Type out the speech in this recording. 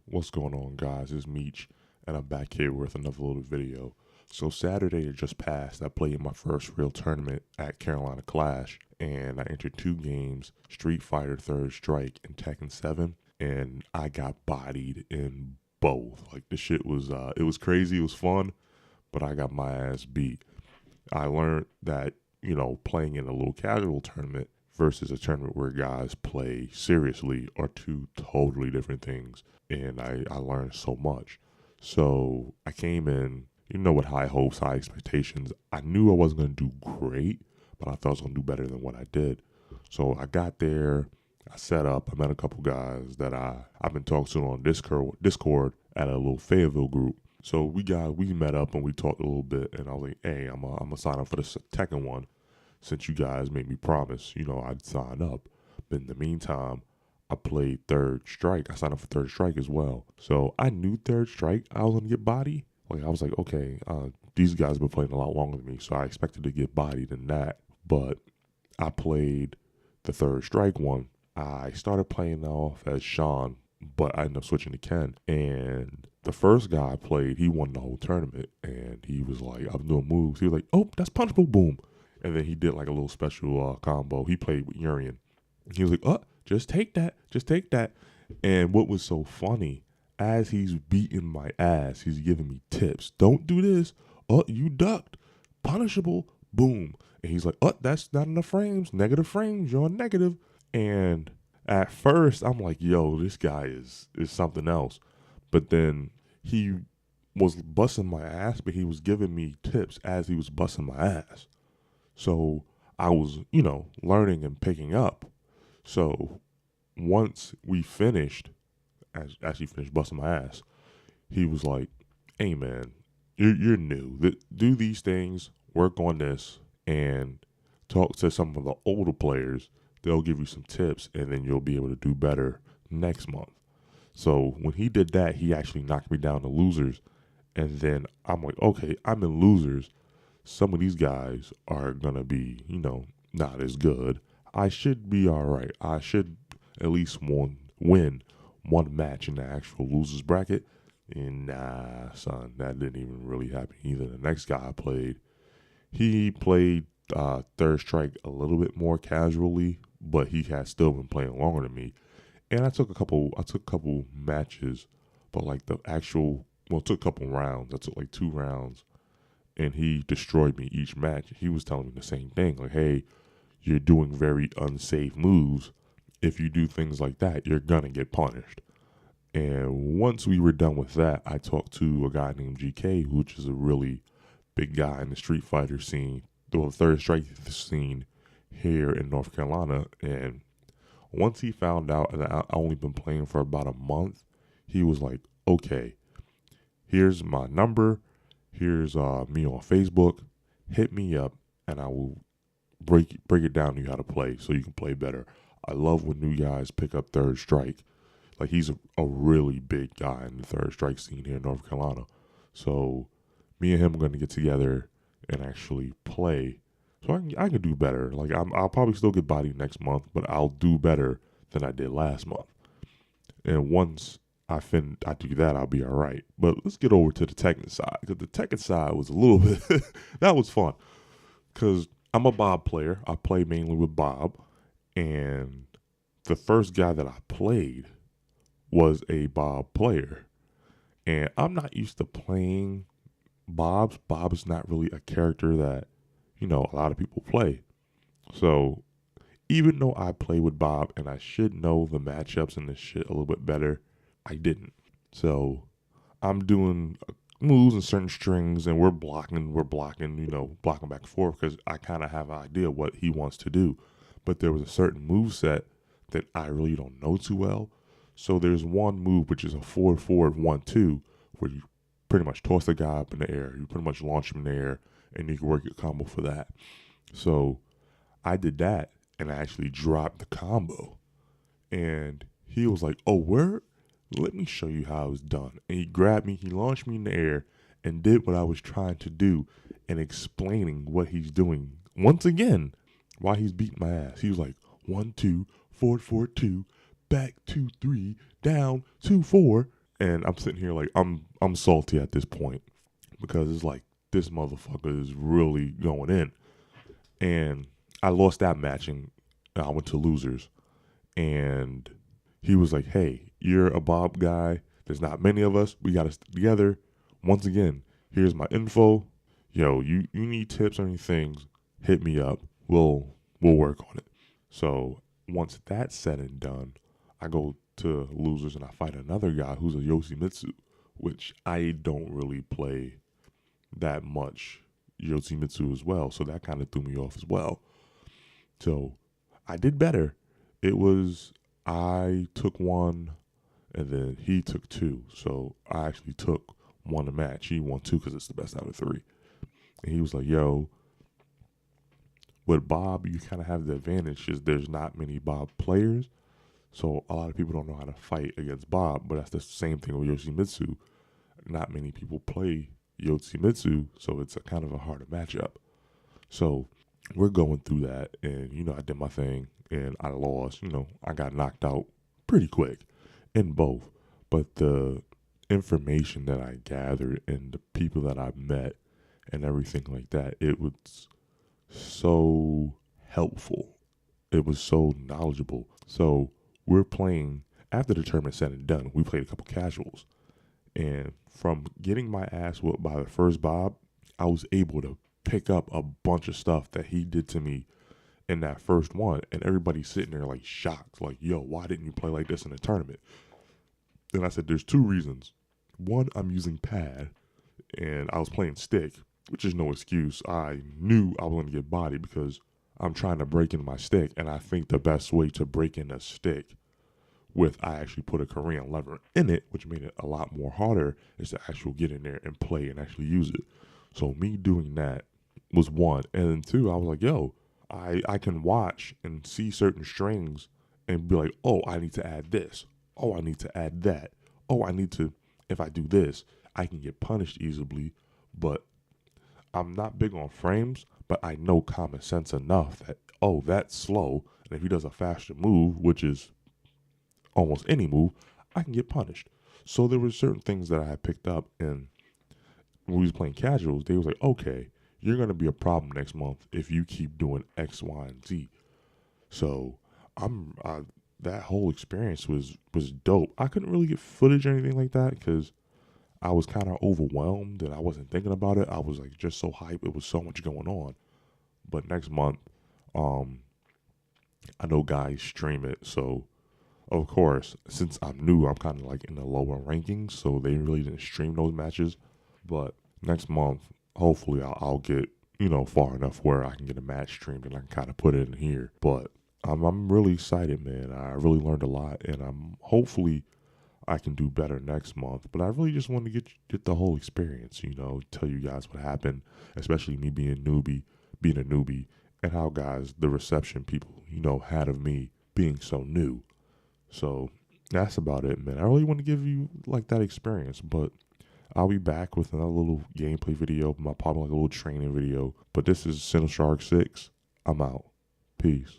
What's going on, guys? It's Meech, and I'm back here with another little video. So Saturday that just passed, I played my first real tournament at Carolina Clash, and I entered 2 games, Street Fighter Third Strike and Tekken 7, and I got bodied in both. Like, the shit was, it was crazy, it was fun, but I got my ass beat. I learned that, playing in a little casual tournament versus a tournament where guys play seriously are two totally different things. And I learned so much. So I came in, with high hopes, high expectations. I knew I wasn't going to do great, but I thought I was going to do better than what I did. So I got there, I set up, I met a couple guys that I've been talking to on Discord at a little Fayetteville group. So we met up and we talked a little bit, and I was like, hey, I'm gonna sign up for the Tekken one since you guys made me promise, I'd sign up. But in the meantime, I played Third Strike. I signed up for Third Strike as well. So I knew Third Strike I was gonna get body. Like, I was like, okay, these guys have been playing a lot longer than me, so I expected to get bodied in that. But I played the Third Strike one. I started playing off as Sean, but I ended up switching to Ken. And the first guy I played, he won the whole tournament, and he was like, I'm doing moves. He was like, oh, that's punchable, boom. And then he did like a little special combo. He played with Urian. He was like, oh, just take that, just take that. And what was so funny, as he's beating my ass, he's giving me tips. Don't do this. Oh, you ducked. Punishable, boom. And he's like, oh, that's not enough frames. Negative frames, you're on negative. And at first, I'm like, yo, this guy is something else. But then he was busting my ass, but he was giving me tips as he was busting my ass. So I was, learning and picking up. So once we finished, as he finished busting my ass, he was like, hey, man, you're new. Do these things, work on this, and talk to some of the older players. They'll give you some tips, and then you'll be able to do better next month. So when he did that, he actually knocked me down to losers. And then I'm like, okay, I'm in losers. Some of these guys are going to be, not as good. I should be all right. I should at least win one match in the actual losers bracket. And nah, son, that didn't even really happen either. The next guy I played, he played Third Strike a little bit more casually, but he had still been playing longer than me. And I took a couple matches, but like it took a couple rounds. I took like 2 rounds, and he destroyed me each match. He was telling me the same thing, like, hey, you're doing very unsafe moves. If you do things like that, you're gonna get punished. And once we were done with that, I talked to a guy named GK, which is a really big guy in the Street Fighter scene, the Third Strike scene here in North Carolina. And once he found out that I only been playing for about a month, he was like, okay, here's my number. Here's me on Facebook. Hit me up, and I will break it down to you how to play so you can play better. I love when new guys pick up Third Strike. Like, he's a really big guy in the Third Strike scene here in North Carolina. So me and him are going to get together and actually play, so I can do better. Like, I'll probably still get bodied next month, but I'll do better than I did last month. And once I do that, I'll be all right. But let's get over to the Tekken side, because the Tekken side was a little bit that was fun, because I'm a Bob player. I play mainly with Bob, and the first guy that I played was a Bob player, and I'm not used to playing Bob's. Bob is not really a character that a lot of people play. So even though I play with Bob and I should know the matchups and this shit a little bit better, I didn't. So I'm doing moves and certain strings, and we're blocking, blocking back and forth, because I kind of have an idea what he wants to do. But there was a certain move set that I really don't know too well. So there's one move which is a 4-4-1-2, where you pretty much toss the guy up in the air. You pretty much launch him in the air, and you can work your combo for that. So I did that, and I actually dropped the combo. And he was like, oh, word? Let me show you how it's done. And he grabbed me, he launched me in the air, and did what I was trying to do, and explaining what he's doing once again while he's beating my ass. He was like, 1-2, forward 4-2, back 2-3, down 2-4. And I'm sitting here like I'm salty at this point because it's like this motherfucker is really going in. And I lost that match and I went to losers. And he was like, "Hey, you're a Bob guy. There's not many of us. We got to stick together. Once again, here's my info. Yo, you need tips on anything, hit me up. We'll work on it." So once that's said and done, I go to losers and I fight another guy who's a Yoshimitsu, which I don't really play that much Yoshimitsu as well. So that kind of threw me off as well. So I did better. It was I took one and then he took two. So I actually took one a match. He won two because it's the best out of three. And he was like, "Yo, with Bob, you kind of have the advantage is there's not many Bob players. So a lot of people don't know how to fight against Bob, but that's the same thing with Yoshimitsu. Not many people play Yoshimitsu, so it's a kind of a harder matchup. So we're going through that, and I did my thing, and I lost. I got knocked out pretty quick in both, but the information that I gathered and the people that I met and everything like that, it was so helpful. It was so knowledgeable. So we're playing after the tournament said and done. We played a couple casuals, and from getting my ass whooped by the first Bob, I was able to pick up a bunch of stuff that he did to me in that first one, and everybody's sitting there like shocked, like, "Yo, why didn't you play like this in the tournament?" And I said, "There's two reasons. One, I'm using pad, and I was playing stick, which is no excuse. I knew I was going to get bodied because I'm trying to break in my stick, and I think the best way to break in a stick I actually put a Korean lever in it, which made it a lot more harder, is to actually get in there and play and actually use it. So me doing that was one. And then two, I was like, yo, I can watch and see certain strings and be like, oh, I need to add this. Oh, I need to add that. Oh, I need to, if I do this, I can get punished easily. But I'm not big on frames, but I know common sense enough that, oh, that's slow. And if he does a faster move, which is almost any move, I can get punished. So there were certain things that I had picked up, and when we was playing casuals, they was like, okay, you're gonna be a problem next month if you keep doing X, Y, and Z. So that whole experience was dope. I couldn't really get footage or anything like that because I was kind of overwhelmed and I wasn't thinking about it. I was like just so hyped. It was so much going on. But next month, um, I know guys stream it, so of course, since I'm new, I'm kind of like in the lower rankings, so they really didn't stream those matches. But next month, hopefully, I'll get far enough where I can get a match streamed and I can kind of put it in here. But I'm really excited, man. I really learned a lot, and I'm hopefully I can do better next month. But I really just want to get the whole experience, tell you guys what happened, especially me being a newbie, and how guys the reception people had of me being so new. So that's about it, man. I really want to give you like that experience, but I'll be back with another little gameplay video, probably like a little training video. But this is Sinnoh Shark 6. I'm out. Peace.